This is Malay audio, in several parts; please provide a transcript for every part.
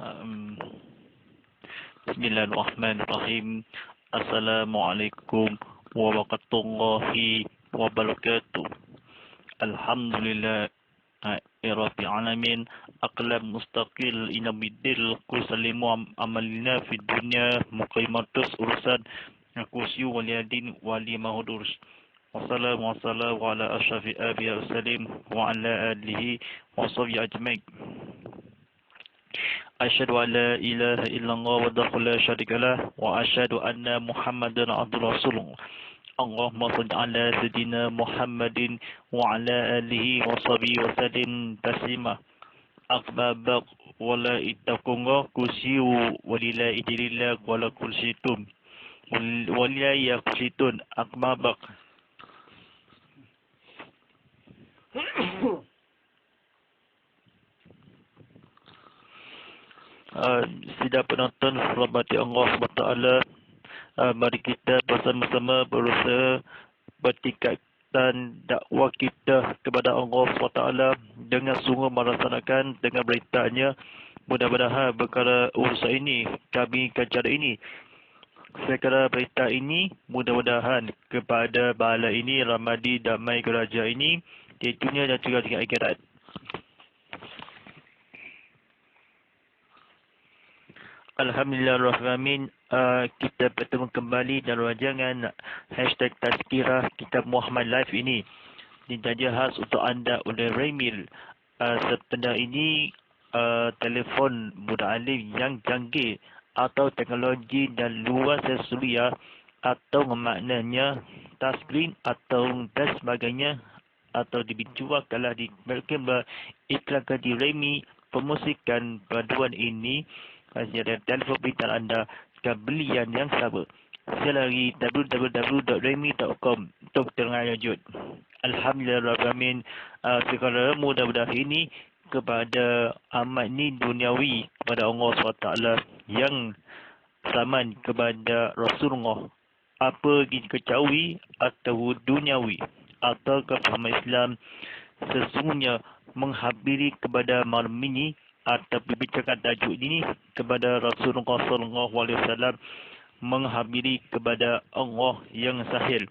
Um, Bismillahirrahmanirrahim. Assalamualaikum warahmatullahi wabarakatuh. Alhamdulillah Rabbil alamin. Aqlam mustaqil inamidil kusalimu amalina fid dunya muqimatus urusan kursi waliyadin wali mahudurs. Wassalamu ala asyafi abiya salim wa ala alihi wa sahbihi ajmain. Asyhadu an la ilaha illallah wahdahu la syarika lah wa asyhadu anna Muhammadan abduhu rasulullah. Allahumma shalli ala sayidina Muhammadin wa ala alihi wa sahbihi wa sallim taslima. Akbabak wala ittaqunga kusiu walila idilillah wala kulsitun. Walila yaksitun akbabak. Sidang penonton rahmati Allah SWT, mari kita bersama-sama berusaha bertingkatkan dakwah kita kepada Allah SWT dengan sungguh melaksanakan dengan beritanya. Mudah-mudahan perkara urusan ini, kami cara ini, sekara berita ini, mudah-mudahan kepada bala ini, ramadi damai geraja ini, di dunia dan juga di akhirat. Alhamdulillahirrahmanirrahim. Kita bertemu kembali dalam rancangan hashtag Tazkirah Kitab Muhammad Live ini. Dijaja khas untuk anda oleh Remil. Sebenarnya ini telefon muda alim yang canggih atau teknologi dan luas sesulia atau maknanya touchscreen atau dan sebagainya, atau dijual kalau iklankan di Remi promosikan paduan ini. Hasil telefon pintar anda kebelian yang sama. Selari www.remi.com untuk terlanjut. Alhamdulillahirrahmanirrahim. Segala mudah-mudahan ini kepada amat ni duniawi kepada Allah SWT yang saman kepada Rasulullah, apa diketahui atau duniawi atau kefahaman Islam sesungguhnya menghabiri kepada malam ini atau berbincangkan tajuk ini kepada Rasulullah SAW, menghabiri kepada Allah yang sahil.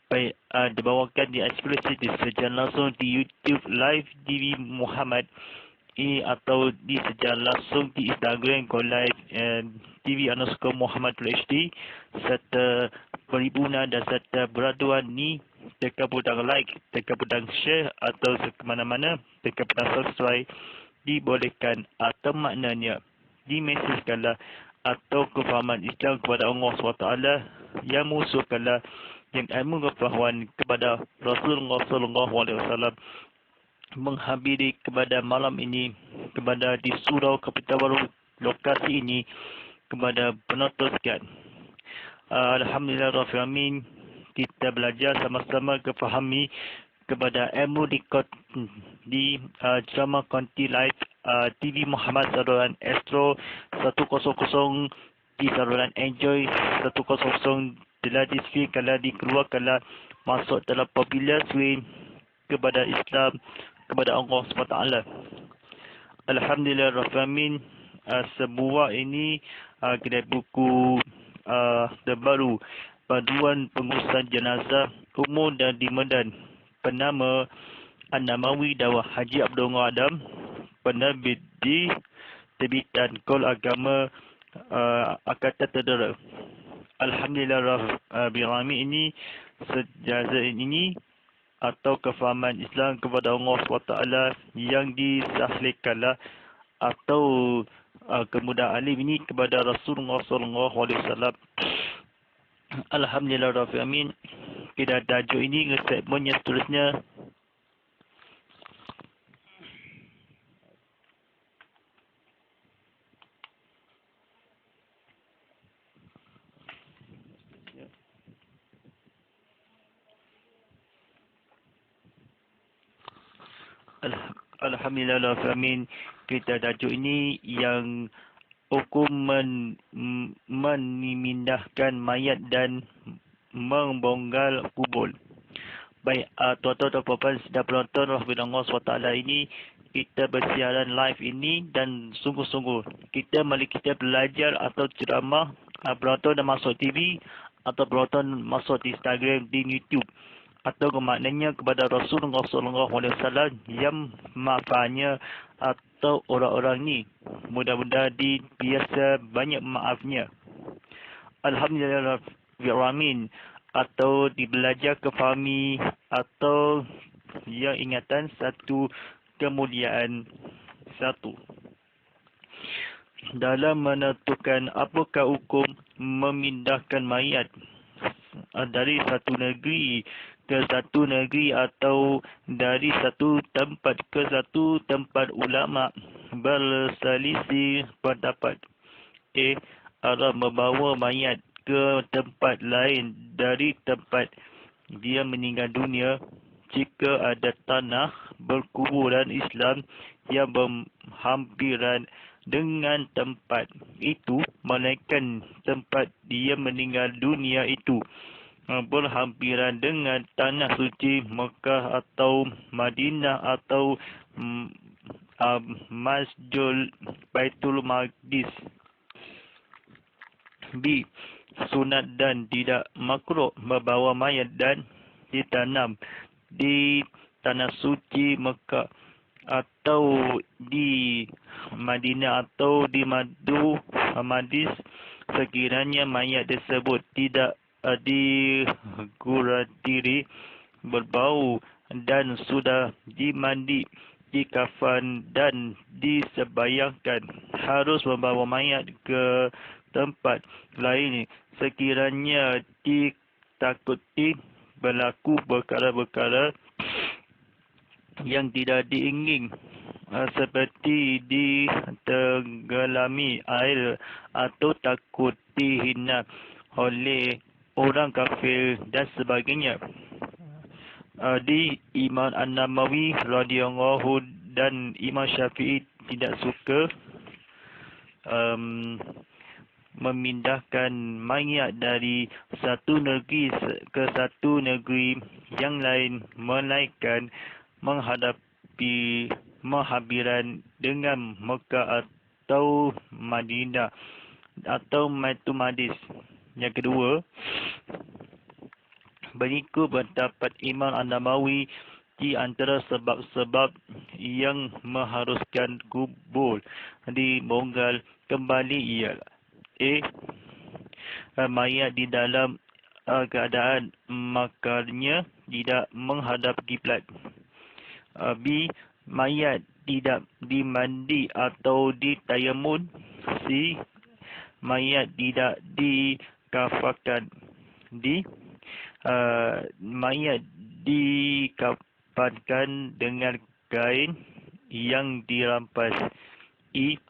Baik, dibawakan di eksklusif secara langsung di YouTube Live TV Muhammad atau di secara langsung di Instagram Live TV_Muhammad HD, serta perhimpunan dan serta beraduan ni tekan butang like, tekan butang share atau ke mana-mana, tekan butang subscribe dibolehkan atau maknanya dimesejkanlah atau kefahaman Islam kepada Allah SWT yang musuhkanlah yang ilmu pengetahuan kepada Rasulullah SAW, menghabiri kepada malam ini kepada di surau Kapital Baru lokasi ini kepada penonton sekalian. Alhamdulillahirrahmanirrahim. Kita belajar sama-sama kefahami kepada ilmu di drama konti live TV Muhammad saluran Astro 100 di saluran Enjoy 100 telah di-screen kalau dikeluarkanlah masuk dalam popular screen kepada Islam kepada Allah SWT. Alhamdulillahirrahmanirrahim. Sebuah ini kedai buku terbaru paduan pengurusan jenazah umum dan di Medan, penama An-Namawi Dawah Haji Abdul Adam, penerbit di terbitan Kol Agama Angkatan Tentera. Alhamdulillah ini sejaza ini atau kefahaman Islam kepada Allah SWT yang disahlihkanlah atau kemudahan alim ini kepada Rasulullah SAW. Alhamdulillahirrahmanirrahim. Kita tajuk ini ke segmen yang seterusnya. Alhamdulillahirrahmanirrahim. Kita tajuk ini yang hukum memindahkan mayat dan membongkar kubur. Baik, tuan-tuan dan puan-puan sedang penonton rahmat Allah SWT ini, kita bersiaran live ini dan sungguh-sungguh mari kita belajar atau ceramah penonton dan masuk TV atau penonton masuk di Instagram, di YouTube atau maknanya kepada Rasulullah SAW yang maafnya atau orang-orang ni mudah-mudahan biasa banyak maafnya. Alhamdulillah Rabbil atau dibelajar kefahami atau yang ingatan satu kemuliaan satu. Dalam menentukan apakah hukum memindahkan mayat dari satu negeri ke satu negeri atau dari satu tempat ke satu tempat, ulama berselisih pendapat. Arah membawa mayat ke tempat lain dari tempat dia meninggal dunia jika ada tanah berkuburan Islam yang berhampiran dengan tempat itu, melainkan tempat dia meninggal dunia itu berhampiran dengan tanah suci Mekah atau Madinah atau Masjid Baitul Maqdis. B. Sunat dan tidak makruh membawa mayat dan ditanam di tanah suci Mekah atau di Madinah atau di Madis sekiranya mayat tersebut tidak diguratiri berbau dan sudah dimandi, dikafan dan disebayangkan. Harus membawa mayat ke tempat lain sekiranya ditakuti berlaku perkara-perkara yang tidak diingin, seperti ditenggelami air atau takut dihina oleh orang kafir dan sebagainya. Di Imam An-Nawawi radhiyallahu dan Imam Syafi'i tidak suka memindahkan mayat dari satu negeri ke satu negeri yang lain, melainkan menghabiran dengan Mekah atau Madinah atau Baitul Maqdis. Yang kedua, berikut pendapat Imam An-Nawawi di antara sebab-sebab yang mengharuskan kubur dibongkar kembali ialah: mayat di dalam keadaan makarnya tidak menghadap kiblat. B. Mayat tidak dimandi atau ditayamun. C. Mayat tidak dikafankan. D. Mayat dikafankan dengan kain yang dirampas. E.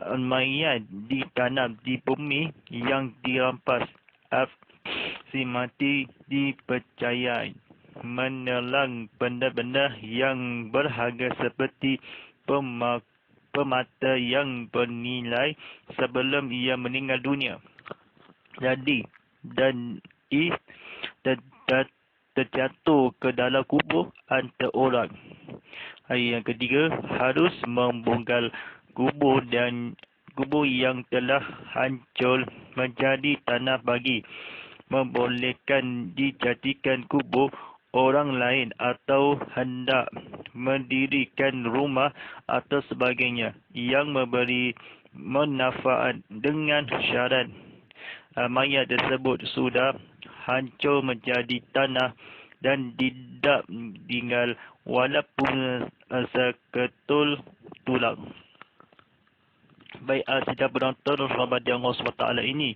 Mayat ditanam di bumi yang dirampas. F. Si mati dipercayai menelan benda-benda yang berharga seperti permata yang bernilai sebelum ia meninggal dunia. Jadi dan terjatuh ke dalam kubur antara orang. Yang ketiga, harus membongkar kubur yang telah hancur menjadi tanah bagi membolehkan dijadikan kubur orang lain atau hendak mendirikan rumah atau sebagainya yang memberi manfaat dengan syarat mayat tersebut sudah hancur menjadi tanah dan tidak tinggal walaupun seketul tulang. Baik, sidang penonton Ramadan Allah SWT ini,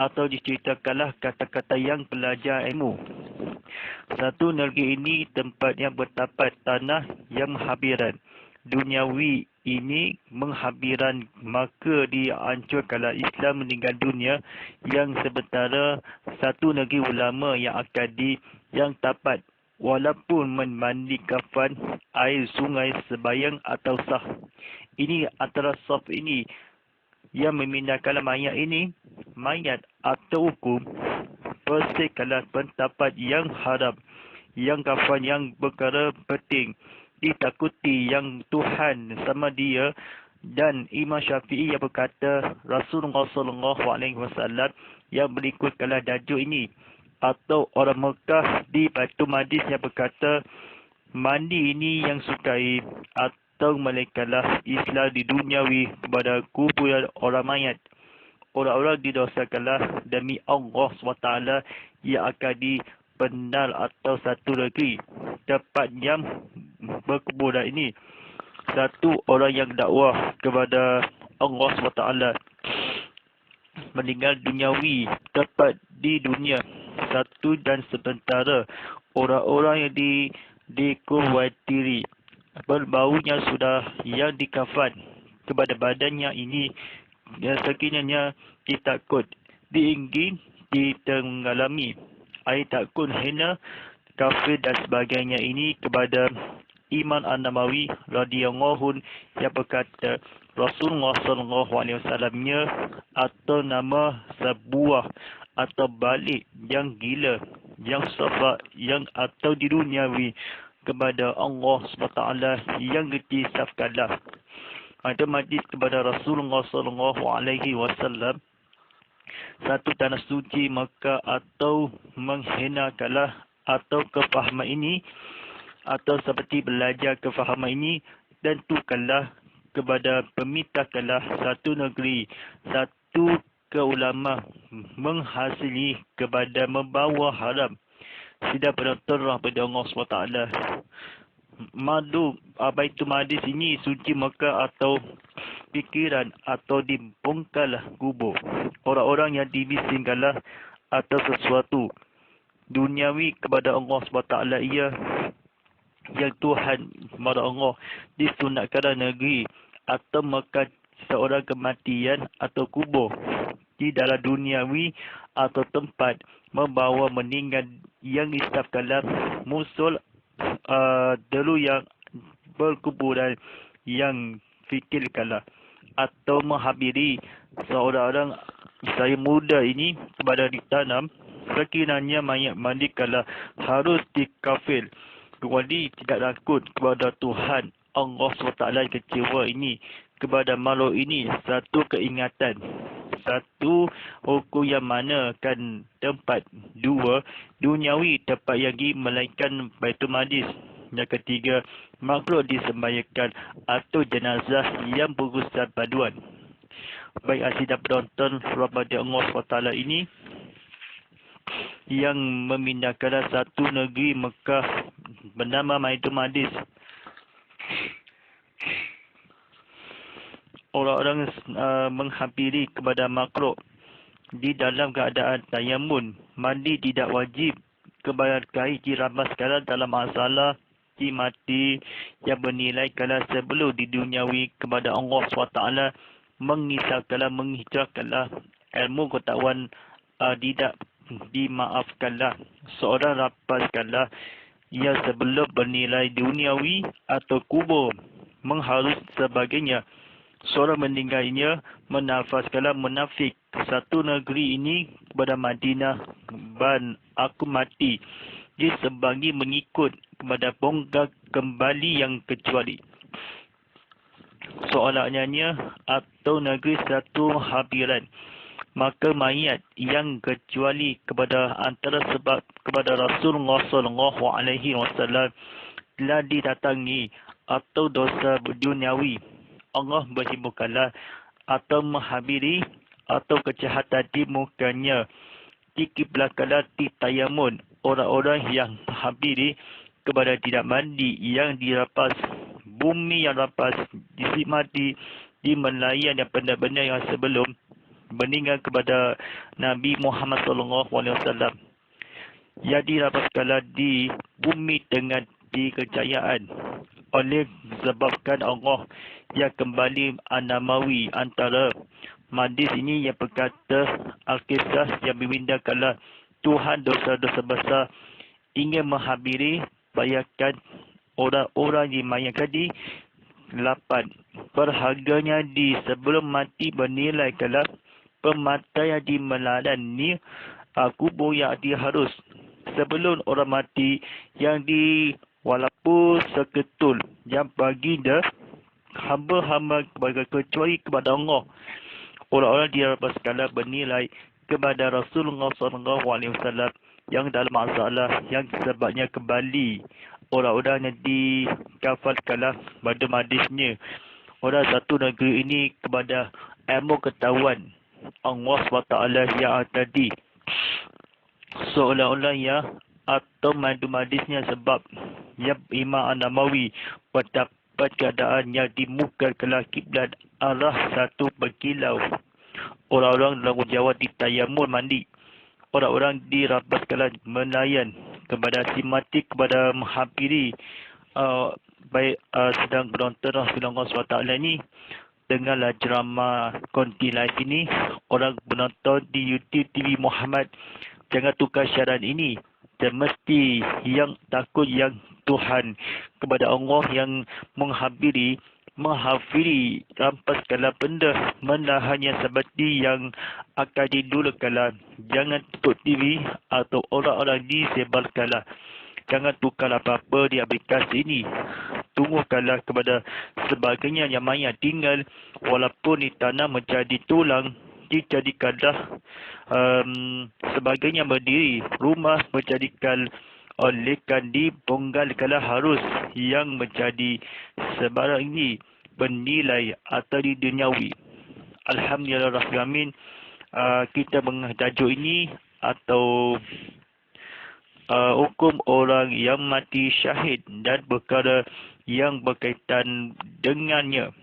atau diceritakanlah kata-kata yang pelajar ilmu. Satu negeri ini tempat yang bertapat tanah yang menghabiran. Duniawi ini menghabiran, maka dihancurkanlah Islam meninggal dunia, yang sementara satu negeri ulama yang akadi yang tapat walaupun memandi kafan air sungai sebayang atau sah. Ini antara saf ini yang memindahkan mayat atau hukum persekala pendapat yang haram, yang kafan yang perkara penting, ditakuti yang Tuhan sama dia. Dan Imam Syafi'i yang berkata Rasulullah SAW yang berikutkanlah tajuk ini. Atau orang Mekah di Baitul Maqdis yang berkata mandi ini yang sukai, atau melainkanlah Islam di duniawi kepada kuburan orang mayat. Orang-orang didosakanlah demi Allah SWT yang akan dipendal atau satu negeri tempat yang berkuburan ini. Satu orang yang dakwah kepada Allah SWT meninggal duniawi tepat di dunia. Satu dan sementara orang-orang yang dikhawatiri berbaunya sudah yang dikafan kepada badannya ini, sekiranya ditakut diingin ditenggalami air takut hina kafir dan sebagainya ini. Kepada Imam An-Nawawi radhiyallahu yang berkata Rasulullah SAW-nya atau nama sebuah atau balik yang gila, yang safak, yang atau di duniawi kepada Allah SWT yang ditisafkanlah. Ada majlis kepada Rasulullah SAW satu tanah suci Mekah atau menghinakanlah atau kefahaman ini, atau seperti belajar kefahaman ini, tentukanlah kepada pemintakanlah satu negeri, satu ke ulama menghasili kepada membawa haram sidang penonton rahmat Allah SWT. Madu Baitul Maqdis ini suci Mekah atau fikiran atau dibongkarlah kubur orang-orang yang dibisingkanlah atau sesuatu duniawi kepada Allah SWT ia yang Tuhan kepada Allah disunatkan negeri atau Mekah seorang kematian atau kubur di dalam duniawi atau tempat membawa meninggal yang disafkanlah musul dulu yang berkuburan yang fikirkanlah atau menghabiri seorang saya muda ini kepada ditanam sekiranya mayat mandikanlah harus dikafir kecuali tidak takut kepada Tuhan Allah SWT kecewa ini kepada makhluk ini. Satu keingatan, satu hukum yang mana kan tempat, dua duniawi tempat yang melainkan Baitul Maqdis. Yang ketiga makhluk disembahyangkan atau jenazah yang berurusan paduan. Baik asidah penonton rahmat Allah SWT ini yang memindahkan satu negeri Mekah bernama Baitul Maqdis. Orang-orang menghampiri kepada makhluk di dalam keadaan tayamun. Mandi tidak wajib kepada kain diramas sekarang dalam masalah mati yang bernilai kalau sebelum di duniawi kepada Allah SWT mengisahkanlah, menghijrahkanlah ilmu ketahuan tidak dimaafkanlah seorang rapaskanlah yang sebelum bernilai duniawi atau kubur mengharus sebagainya. Seorang meninggalnya menafaskanlah munafik satu negeri ini kepada Madinah dan aku mati disembangi mengikut kepada bongkar kembali yang kecuali soalannya atau negeri satu habiran maka mayat yang kecuali kepada antara sebab kepada Rasulullah SAW telah didatangi atau dosa duniawi Allah berhiburkanlah atau menghabiri atau kejahatan di mukanya dikiblatkanlah di tayamun orang-orang yang menghabiri kepada tidak mandi yang dirapas bumi yang rapas disimati di melayan yang benda-benda yang sebelum meninggal kepada Nabi Muhammad SAW yang dirapaskanlah di bumi dengan dikejayaan oleh sebabkan Allah yang kembali An-Namawi antara Madis ini yang berkata Al-Qisah yang memindahkanlah Tuhan dosa-dosa besar ingin menghabiri bayangkan orang-orang dimayangkan di 8 berharganya di sebelum mati bernilai kalau pemataian di meladan ni kubur yang diharus sebelum orang mati yang walaupun seketul yang baginda hamba-hamba kecuali kepada Allah. Orang-orang di atas skala bernilai kepada Rasulullah SAW yang dalam masalah yang sebabnya kembali orang-orang yang dikafalkanlah pada hadisnya orang satu negeri ini kepada ilmu ketahuan Allah SWT yang tadi seolah-olah ya atau madu hadisnya sebab yang Imam An-Nawawi mendapat keadaan yang di muka kelah kiblat arah satu berkilau. Orang-orang dalam Jawa ditayamul mandi. Orang-orang dirabaskan melayan kepada si mati kepada menghampiri sedang penonton Rasulullah SWT ini dengarlah drama Konti Live ini. Orang penonton di YouTube TV Muhammad, jangan tukar syarat ini. Semesti yang takut yang Tuhan kepada Allah yang menghafiri rampas segala benda menahannya seperti yang akan didulakanlah. Jangan tutup TV atau orang-orang disebarkanlah. Jangan tukar apa-apa di aplikasi ini. Tunggukanlah kepada sebagainya yang maya tinggal walaupun ditanam menjadi tulang, dijadikanlah sebagainya berdiri. Rumah menjadikan olehkan dibonggalkanlah harus yang menjadi sebarang ini bernilai atau di duniawi. Alhamdulillahirrahmanirrahim. Kita mengajuk ini atau hukum orang yang mati syahid dan perkara yang berkaitan dengannya.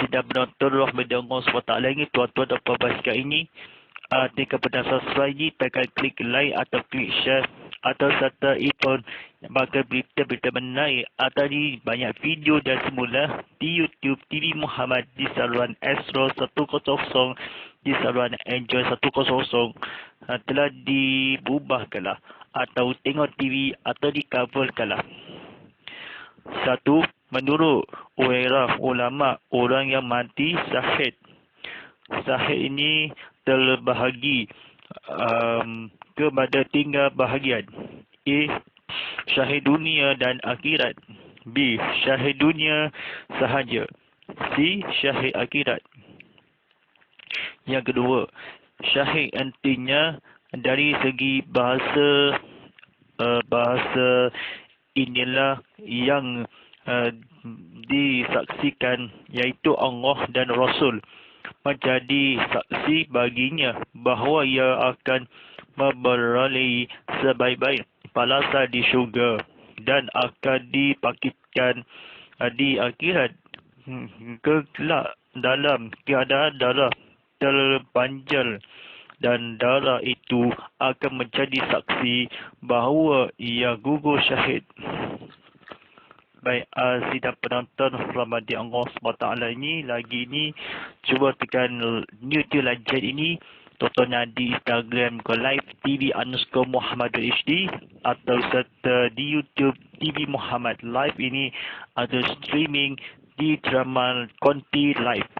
Sidang penonton rahmat Allah SWT ini, tuan-tuan dan puan-puan sekalian ini, jika pada subscribe ini, tekan klik like atau klik share atau serta ikon maka berita-berita menarik atau di banyak video dan semula di YouTube TV Muhammad di saluran Astro 100 di saluran Enjoy 100 telah diubahkanlah atau tengok TV atau di-coverkanlah. Satu, menurut ulama orang yang mati syahid. Syahid ini terbahagi kepada tiga bahagian. A. Syahid dunia dan akhirat. B. Syahid dunia sahaja. C. Syahid akhirat. Yang kedua, syahid artinya dari segi bahasa inilah yang disaksikan iaitu Allah dan Rasul menjadi saksi baginya bahawa ia akan memperoleh sebaik-baik balasan di syurga dan akan dibangkitkan di akhirat kelak dalam keadaan darah terpanjal, dan darah itu akan menjadi saksi bahawa ia gugur syahid. Baik, sidang penonton rahmati Allah SWT ini, lagi ini cuba tekan YouTube lanjut ini, tontonlah di Instagram ke live TV_Muhammad_HD atau serta di YouTube TV Muhammad Live ini atau streaming di drama Konti Live.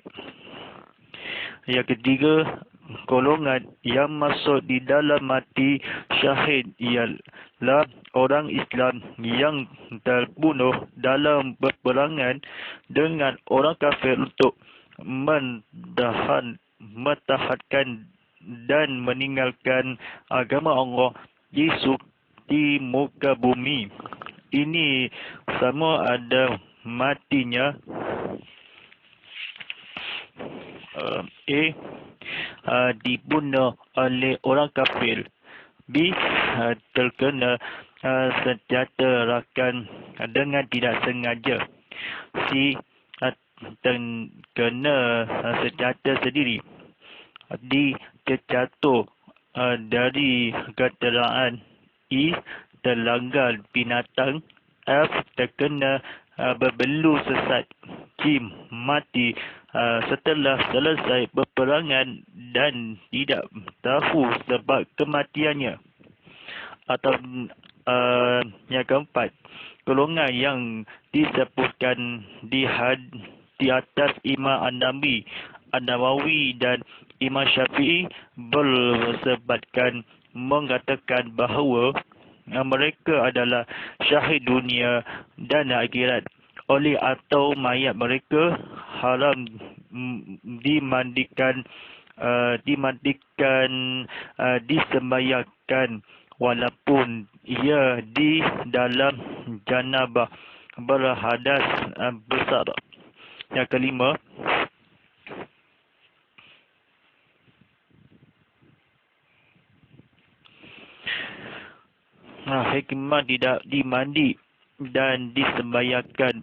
Yang ketiga, golongan yang masuk di dalam mati syahid ialah orang Islam yang terbunuh dalam peperangan dengan orang kafir untuk mentahatkan dan meninggalkan agama Allah di muka bumi. Ini sama ada matinya dibunuh oleh orang kafir. B. Terkena senjata rakan dengan tidak sengaja. C. Terkena senjata sendiri. D. Terjatuh dari kenderaan. E. Terlanggar binatang. F. Terkena berbelu sesat. G. Mati setelah selesai peperangan dan tidak tahu sebab kematiannya. Atau yang keempat, golongan yang disebutkan di atas Imam An-Nawawi dan Imam Syafi'i bersebatkan mengatakan bahawa mereka adalah syahid dunia dan akhirat. Oleh atau mayat mereka haram dimandikan, disembahyangkan walaupun ia di dalam janabah berhadas besar. Yang kelima, hikmah tidak dimandi dan disembahyangkan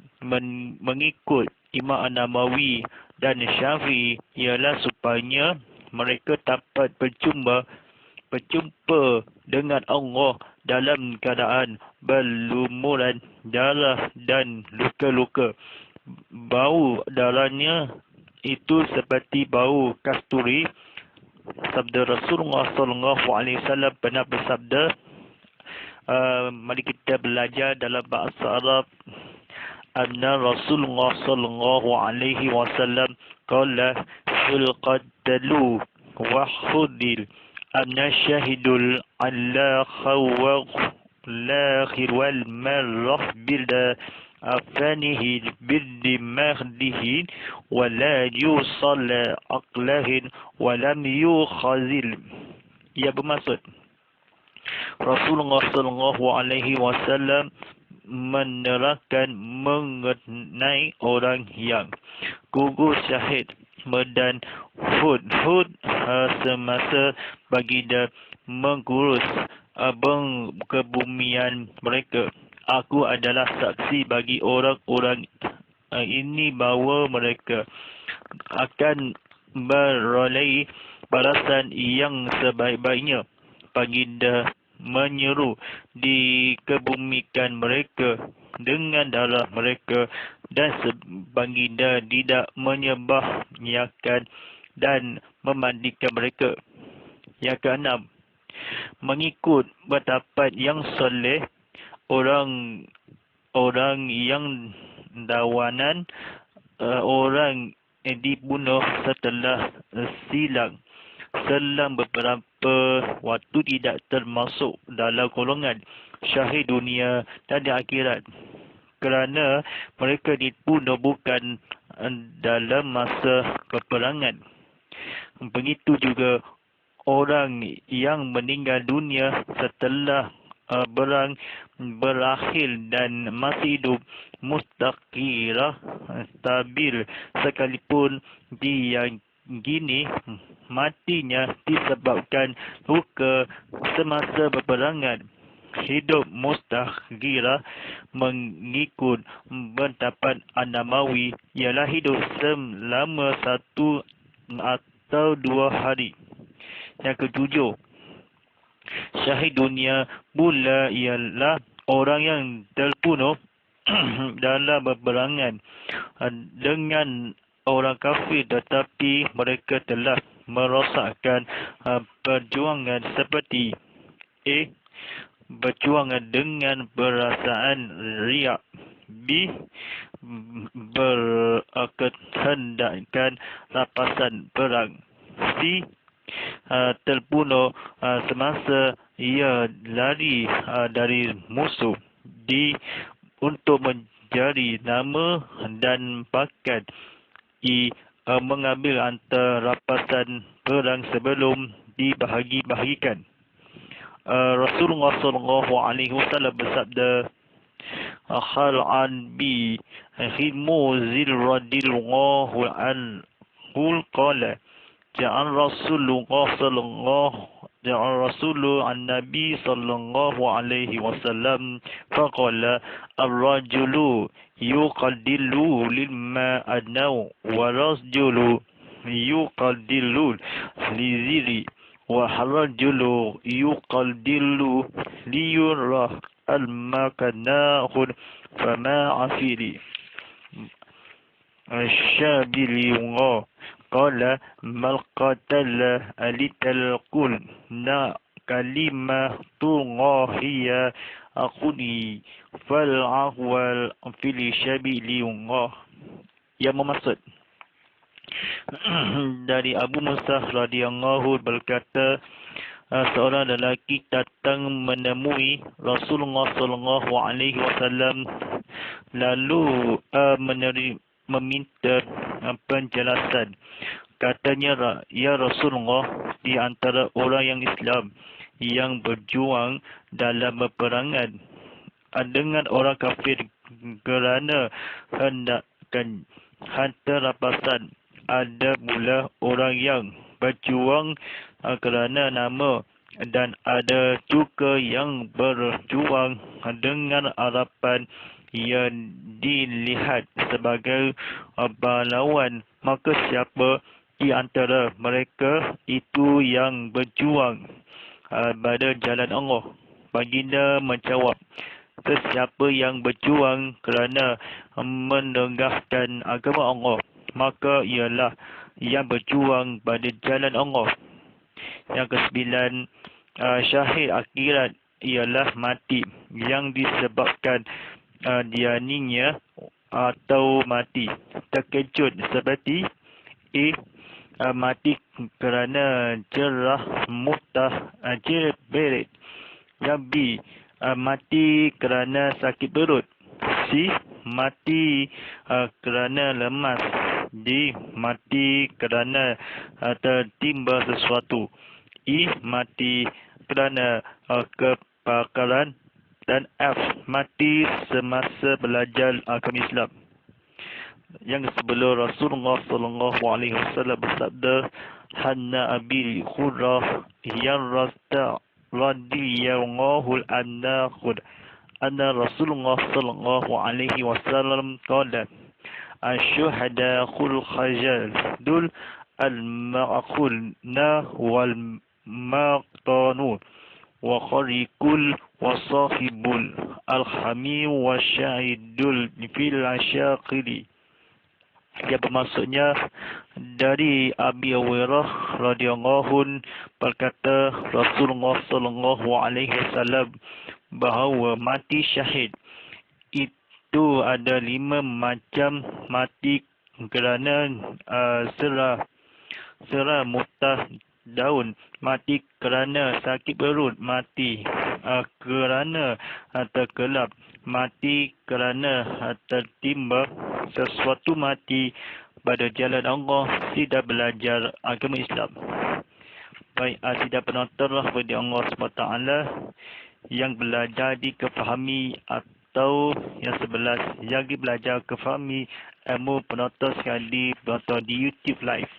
mengikut Imam An-Nawawi dan Syafi'i ialah supaya mereka dapat berjumpa dengan Allah dalam keadaan berlumuran darah dan luka-luka. Bau darahnya itu seperti bau kasturi. Sabda Rasulullah SAW pernah bersabda, mari kita belajar dalam bahasa Arab. Anna Rasulullah SAW qala fil qaddalu wa khudil anna syahidul alla khawwaq lakhir wal marrah bilda afanihi bidimahdihi wa la yusalla aqlahin wa lam yukhazil. Ia bermaksud Rasulullah SAW menerangkan mengenai orang yang gugur syahid medan Hud semasa baginda mengurus kebumian mereka. Aku adalah saksi bagi orang-orang ini bahawa mereka akan beroleh balasan yang sebaik-baiknya. Baginda menyeru dikebumikan mereka dengan darah mereka dan baginda tidak menyembahkan dan memandikan mereka. Yang keenam, mengikut pendapat yang soleh, orang yang dawanan, orang dibunuh setelah silang selang beberapa waktu tidak termasuk dalam golongan syahid dunia dan di akhirat, kerana mereka dibunuh bukan dalam masa peperangan. Begitu juga orang yang meninggal dunia setelah perang berakhir dan masih hidup mustaqirah stabil, sekalipun dia gini matinya disebabkan luka semasa peperangan. Hidup mustaqirah mengikut pendapat An-Nawawi ialah hidup selama 1 atau 2 hari. Yang ketujuh, syahid dunia pula ialah orang yang terbunuh dalam peperangan dengan orang kafir, tetapi mereka telah merosakkan perjuangan seperti A. Berjuangan dengan perasaan riak. B. Berkehendakkan rampasan perang. C. Terbunuh semasa ia lari dari musuh. D. Untuk mencari nama dan bakat. E. Mengambil antara rampasan perang sebelum dibahagi-bahagikan. Rasulullah SAW bersabda, khal'an bi khimuzil radillahu an qul qala ja'al Rasulullah an-Nabi sallallahu alaihi wasallam faqala ar-rajulu yuqaddilu lilma adnaw wa rajulu yuqaddilu liziri wa rajulu yuqaddilu liyurah al-makanahun fama afiri. Syabili qala mal qatala alitalqul na kalimatullah aquni fal ahwal fil syabili. Yang bermaksud dari Abu Musa radhiyallahu berkata, seorang lelaki datang menemui Rasulullah sallallahu alaihi wasallam lalu meminta penjelasan. Katanya, ya Rasulullah, di antara orang yang Islam yang berjuang dalam peperangan dengan orang kafir kerana hendakkan harta rampasan, ada pula orang yang berjuang kerana nama, dan ada juga yang berjuang dengan harapan yang dilihat sebagai pahlawan. Maka siapa di antara mereka itu yang berjuang pada jalan Allah? Baginda menjawab, sesiapa yang berjuang kerana menegakkan agama Allah, maka ialah yang berjuang pada jalan Allah. Yang kesembilan, syahid akhirat ialah mati yang disebabkan dianinya atau mati terkejut, seperti mati kerana cerah mutah berit. Yang B, mati kerana sakit perut. C, mati kerana lemas. D, mati kerana tertimba sesuatu. E, mati kerana kebakaran. Dan F, mati semasa belajar agama Islam. Yang sebelum Rasulullah sallallahu alaihi wasallam bersabda, "Hanna abi khurrah yang rasta radhiyallahu anhu anna Rasulullah sallallahu alaihi wasallam qala, asyhada khul khajal dul al-ma'khulna wal maqtanu wa kharikul wa sahibul al-hami wa syahidul fil asyaqili." Yang bermaksudnya dari Abi Hurairah radhiyallahu berkata Rasulullah sallallahu alaihi wasallam bahawa mati syahid itu ada 5 macam: mati kerana serah mutah daun, mati kerana sakit perut, mati kerana terkelap, mati kerana tertimba sesuatu, mati pada jalan Allah, tidak belajar agama Islam. Baik, tidak penonton rahmati Allah SWT yang belajar dikefahami, atau yang 11 yang belajar kefahami ilmu penonton sekali penonton di YouTube live.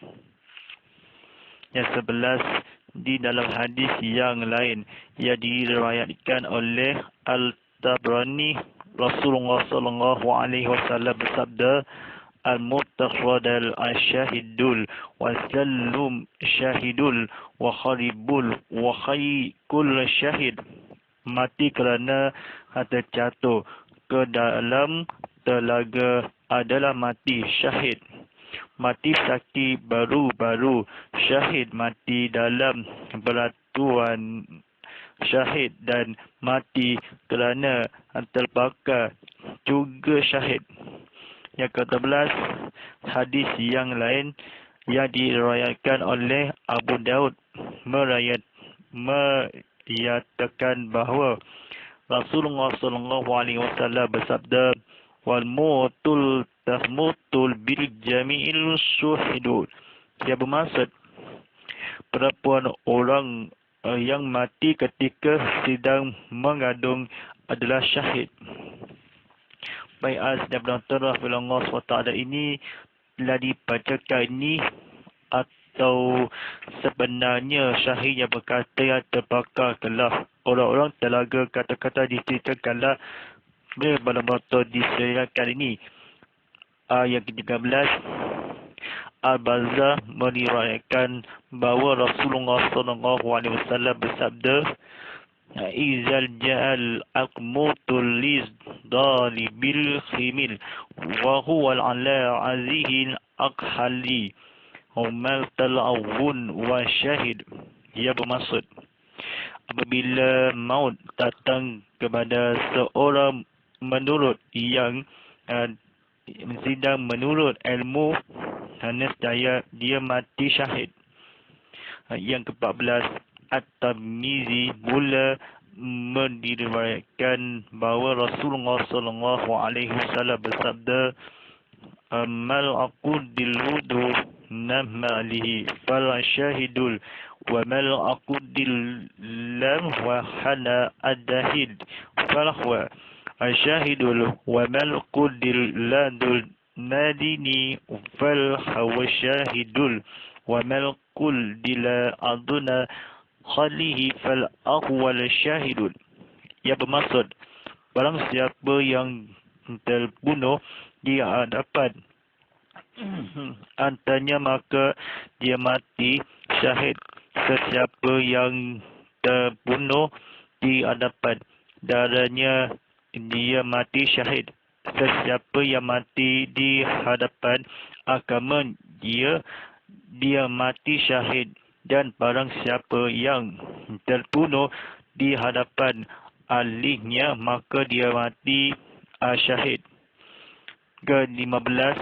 Yang 11, di dalam hadis yang lain yang diriwayatkan oleh Al-Tabrani, Rasulullah sallallahu alaihi wasallam bersabda, al-mutaqaddal asyahidul wa sallum syahidul wa kharibul wa khaykul syahid. Mati kerana terjatuh ke dalam telaga adalah mati syahid. Mati sakit baru-baru syahid, mati dalam beratuan syahid, dan mati kerana terbakar juga syahid. Yang ke-11, hadis yang lain yang diriwayatkan oleh Abu Daud menyatakan bahawa Rasulullah sallallahu alaihi wasallam bersabda, wal mutul bil jami'il syuhidun. Dia bermaksud perempuan orang yang mati ketika sedang mengandung adalah syahid. Baik, dan penonton rahmatullah SWT ini telah dibacakan ini, atau sebenarnya syahid yang berkata yang terbakar kelah orang-orang telaga, kata-kata diceritakanlah pada motor diseriakan ini. Yang ke-13, Al-Bazzar meriwayatkan bahawa Rasulullah SAW bersabda, izal ja'al aqmutul liz dalibil khimil wa huwa al-ala azihin akhali humal tal'awun wa syahid. Ia bermaksud, apabila maut datang kepada seorang menurut yang sedang menurut ilmu, nescaya dia mati syahid. Yang ke-14, At-Tirmizi mula mendiriwayatkan bahawa Rasulullah sallallahu alaihi wasallam bersabda, mal aqudil wudu namalihi fal syahidul wa mal aqudil lam wa hana ad-dahid falahwa syahidul wa mal qudil ladul nadini fal hawa syahidul wa mal qudila aduna khalihi fal ahwal syahidul. Ia bermaksud, barang siapa yang terbunuh di hadapan antanya maka dia mati syahid. Sesiapa yang terbunuh di hadapan darahnya dia mati syahid. Sesiapa yang mati di hadapan agama dia mati syahid. Dan barang siapa yang terbunuh di hadapan ahlinya maka dia mati syahid. Ke-15,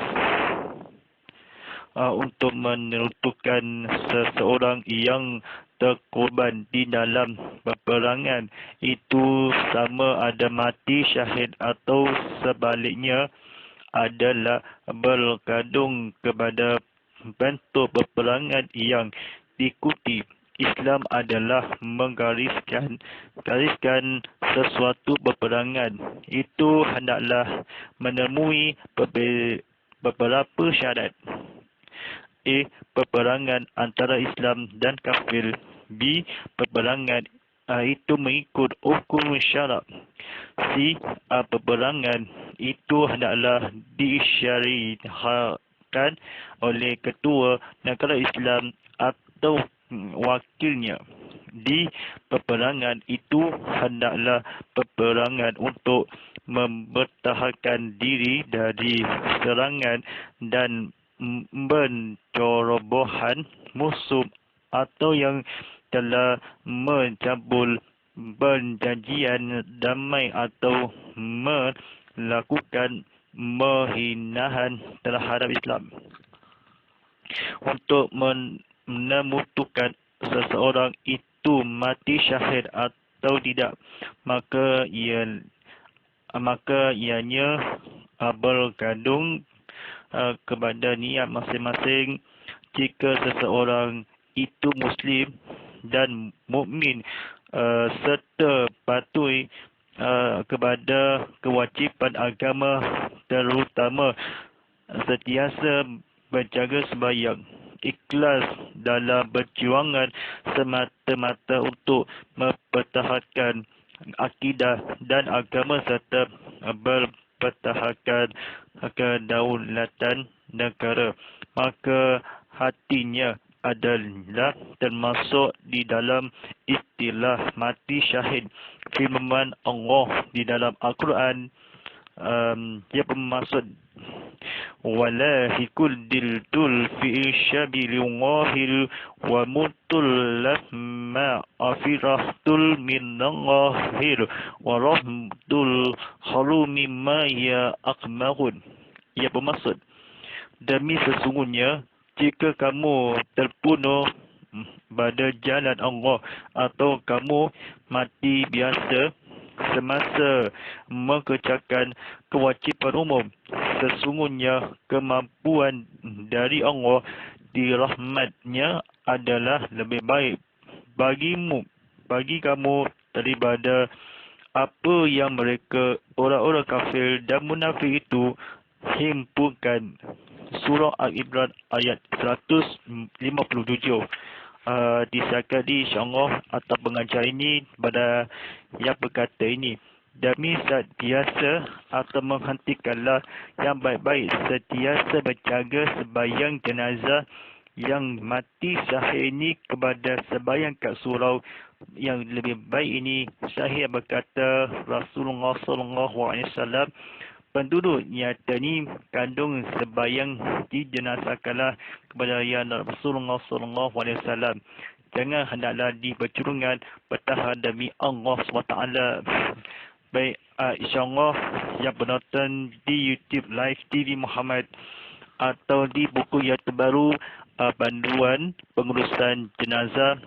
untuk menentukan seseorang yang terkorban di dalam peperangan itu sama ada mati syahid atau sebaliknya adalah berkandung kepada bentuk peperangan yang diikuti. Islam adalah gariskan sesuatu peperangan itu hendaklah menemui beberapa syarat. A. Peperangan antara Islam dan kafir. B. Peperangan itu mengikut hukum syarak. C. Peperangan itu hendaklah disyariatkan oleh ketua negara Islam atau wakilnya. D. Peperangan itu hendaklah peperangan untuk mempertahankan diri dari serangan dan pencerobohan musuh atau yang telah mencabul perjanjian damai atau melakukan penghinaan terhadap Islam. Untuk menentukan seseorang itu mati syahid atau tidak, maka ianya bergantung kepada niat masing-masing. Jika seseorang itu Muslim dan mukmin serta patuh kepada kewajipan agama, terutama sentiasa berjaga sembahyang, ikhlas dalam perjuangan semata-mata untuk mempertahankan akidah dan agama serta mempertahankan kedaulatan negara, maka hatinya adalah termasuk di dalam istilah mati syahid. Firman Allah di dalam Al-Quran ia bermaksud wala hikul diltul fi syabilin wahil wa mutul lasma afirahtul minallahir wa rahmatul khalumi ma ya akmahun. Ia bermaksud, demi sesungguhnya jika kamu terbunuh pada jalan Allah atau kamu mati biasa semasa mengerjakan kewajipan umum, sesungguhnya kemampuan dari Allah di rahmatnya adalah lebih baik bagi kamu daripada apa yang mereka orang-orang kafir dan munafik itu himpunkan. Surah Al-Imran ayat 157. Disakadi insyaAllah atas pengajar ini pada yang berkata ini, demi zat biasa atau menghentikanlah yang baik-baik sentiasa berjaga sembahyang jenazah yang mati syahid ini kepada sembahyang kat surau yang lebih baik ini. Syahid berkata Rasulullah SAW, penduduk nyata ni kandung sembahyang dijenazahkanlah kepada yang Rasulullah SAW. Jangan hendaklah dipercurungan bertahan demi Allah SWT. Baik, insyaAllah yang penonton di YouTube Live TV Muhammad atau di buku yang terbaru, panduan pengurusan jenazah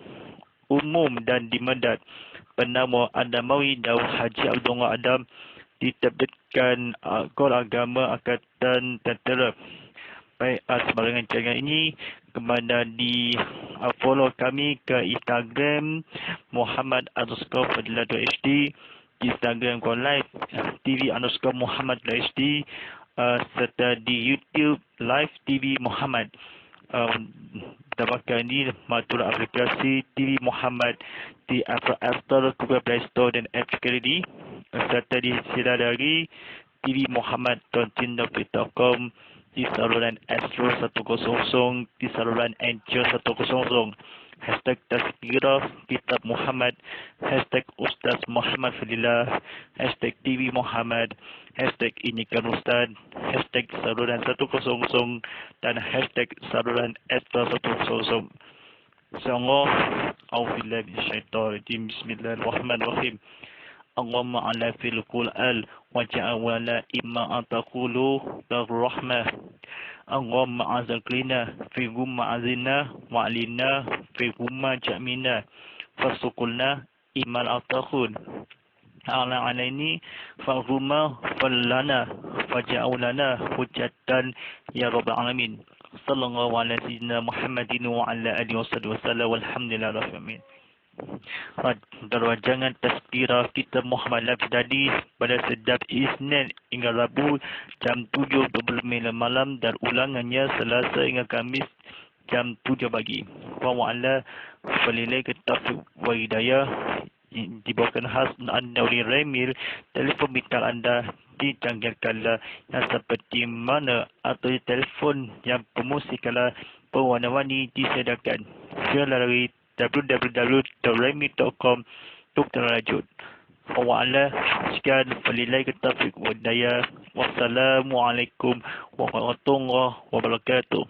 umum dan dimedat. Penama Adamawi Daud Haji Abdullah Adam diterbitkan Kol Agama Angkatan Tentera. Baik, sebarangan jaringan ini kemana di follow kami ke Instagram Muhammad_Fadilah.hd, Instagram Go Live TV_Muhammad.hd, serta di YouTube Live TV Muhammad. Dapatkan ini matul aplikasi TV Muhammad di App Store, Google Play Store dan App Security, serta di siladari tvmuhammad.com di saluran Astro 100, di saluran Anchor 100, hashtag Tazkirah Kitab Muhammad, hashtag Ustaz Muhammad Fadilah, hashtag TV Muhammad, hashtag Ini Kan Ustaz, hashtag saluran 100, dan hashtag saluran Astro 100. InsyaAllah, A'udzubillahi minasyaitonirrajim. Bismillahirrahmanirrahim. Allahumma ala fil Qur'an waja'awala imma antaqulu darrahmah. Allahumma azaklina fi gumma azina wa'alina fi gumma jamina fasukulna imal atakhun. Ala alaini faghumma fallana faja'awlana hujatan ya rabbal alamin. Sallallahu ala sayyidina Muhammadin wa ala alihi wasallam walhamdulillah rabbil alamin. Rancangan Tazkirah Kitab Muhammad Live tadi pada setiap Isnin hingga Rabu jam 7.20 malam dan ulangannya Selasa hingga Khamis jam 7 pagi. Wa'ala falilai ketaufiq wa hidayah. Dibawakan khas anda oleh Remil. Telefon bintang anda dijangkaukanlah yang seperti mana atau telefon yang pemusikala berwarna-warni disediakan. Melalui www.remil.com untuk terlanjut. Wa'ala sekian falilai ketaufiq wa hidayah. Wassalamualaikum warahmatullahi wabarakatuh.